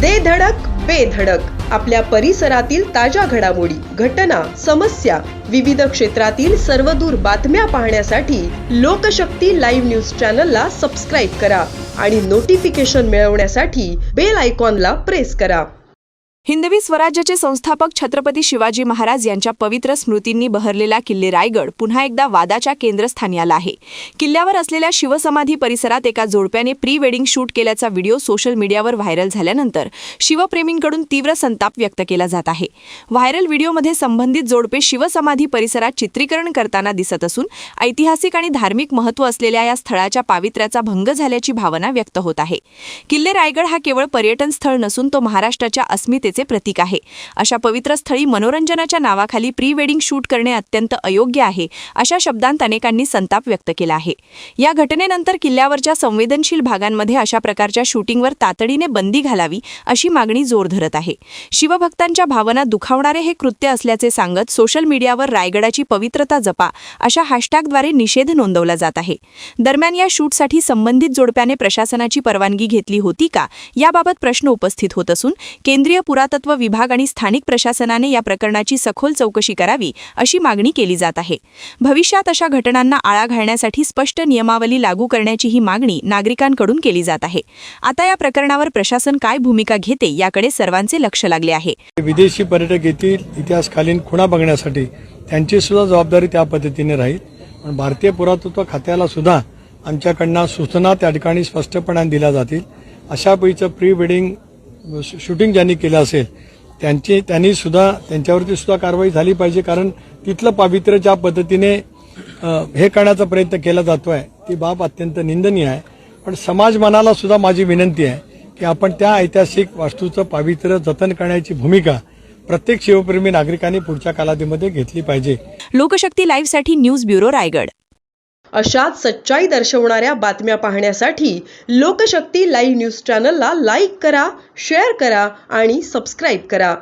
दे धडक बेधडक आपल्या परिसरातील ताज्या घडामोडी, घटना, समस्या, विविध क्षेत्रातील सर्वदूर बातम्या पाहण्यासाठी लोकशक्ती लाईव्ह न्यूज चॅनलला सबस्क्राईब करा आणि नोटिफिकेशन मिळवण्यासाठी बेल आयकॉनला प्रेस करा. हिंदवी स्वराज्याचे संस्थापक छत्रपती शिवाजी महाराज यांच्या पवित्र स्मृतींनी बहरलेला किल्ले रायगड पुन्हा एकदा वादाच्या केंद्रस्थानी आला आहे. किल्ल्यावर असलेल्या शिवसमाधी परिसरात एका जोडप्याने प्री वेडिंग शूट केल्याचा व्हिडिओ सोशल मीडियावर व्हायरल झाल्यानंतर शिवप्रेमींकडून तीव्र संताप व्यक्त केला जात आहे. व्हायरल व्हिडिओमध्ये संबंधित जोडपे शिवसमाधी परिसरात चित्रीकरण करताना दिसत असून ऐतिहासिक आणि धार्मिक महत्त्व असलेल्या या स्थळाच्या पावित्र्याचा भंग झाल्याची भावना व्यक्त होत आहे. किल्ले रायगड हा केवळ पर्यटन स्थळ नसून तो महाराष्ट्राच्या अस्मितेचे प्रतीक आहे. अशा पवित्र स्थळी मनोरंजनाच्या नावाखाली प्री वेडिंग शूट करणे अत्यंत अयोग्य आहे, अशा शब्दांत अनेकांनी संताप व्यक्त केला आहे. या घटनेनंतर किल्ल्यावरच्या संवेदनशील भागांमध्ये अशा प्रकारच्या शूटिंगवर तातडीने बंदी घालावी अशी मागणी जोर धरत आहे. शिवभक्तांच्या भावना दुखावणारे हे कृत्य असल्याचे सांगत सोशल मीडियावर रायगडाची पवित्रता जपा अशा हॅशटॅगद्वारे निषेध नोंदवला जात आहे. दरम्यान या शूटसाठी संबंधित जोडप्याने प्रशासनाची परवानगी घेतली होती का, याबाबत प्रश्न उपस्थित होत असून केंद्रीय पुरातत्व विभाग आणि स्थानिक प्रशासनाने या प्रकरणाची सखोल चौकशी करावी अशी मागणी केली जात आहे. भविष्यात अशा घटनांना आळा घालण्यासाठी स्पष्ट नियमावली लागू करण्याची ही मागणी नागरिकांकडून केली जात आहे. आता या प्रकरणावर प्रशासन काय भूमिका घेते याकडे सर्वांचे लक्ष लागले आहे. विदेशी पर्यटक येथील इतिहासकालीन खुणा बघण्यासाठी त्यांची सुद्धा जबाबदारी त्या पद्धतीने राहील. पण भारतीय पुरातत्व खात्याला सुद्धा आमच्याकडनं सूचना त्या ठिकाणी स्पष्टपणे दिल्या जातील. अशा पैकीचं प्री वेडिंग शूटिंग ज्यांनी केलं असेल त्यांच्यावरती सुद्धा कारवाई झाली पाहिजे. कारण तिथलं पावित्र्य ज्या पद्धतीने हे करण्याचा प्रयत्न केला जातोय ती बाब अत्यंत निंदनीय आहे. पण समाज मनाला सुद्धा माझी विनंती आहे की आपण त्या ऐतिहासिक वास्तूचं पावित्र्य जतन करण्याची भूमिका प्रत्येक शिवप्रेमी नागरिकांनी पुढच्या कालावधीमध्ये घेतली पाहिजे. लोकशक्ती लाईव्हसाठी न्यूज ब्युरो रायगड. अशाच सच्चाई दर्शवणाऱ्या बातम्या पाहण्यासाठी लोकशक्ती लाईव्ह न्यूज चॅनलला लाईक करा, शेअर करा आणि सबस्क्राईब करा.